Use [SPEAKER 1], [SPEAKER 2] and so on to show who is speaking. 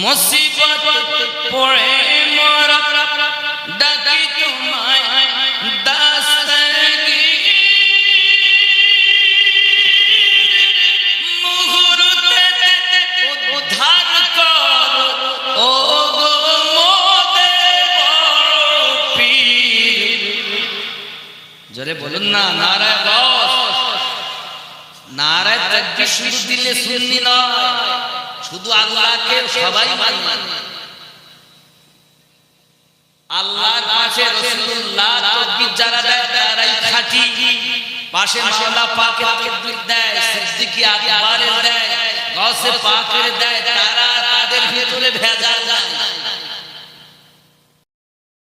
[SPEAKER 1] মুসিবত পড়ে মোরা ডাকি তোমায় দাস্তাগি মুহূর্তে উদ্ধার কর ও গো মোদের পীর। জোরে বলুন না নারায়ে গস। নারায়ে তাকবীর শুরু দিলে সুন্নি নয়, শুধু আল্লাহকে সবাই মানে। আল্লাহর পাশে রাসূলুল্লাহ তাকবীর যারা দেয় তারাই খাঁটি। পাশে মাওলা পাকের তাকবীর দেয়, সিদ্দিক আকবরের দেয়, গাউসে পাকের দেয়,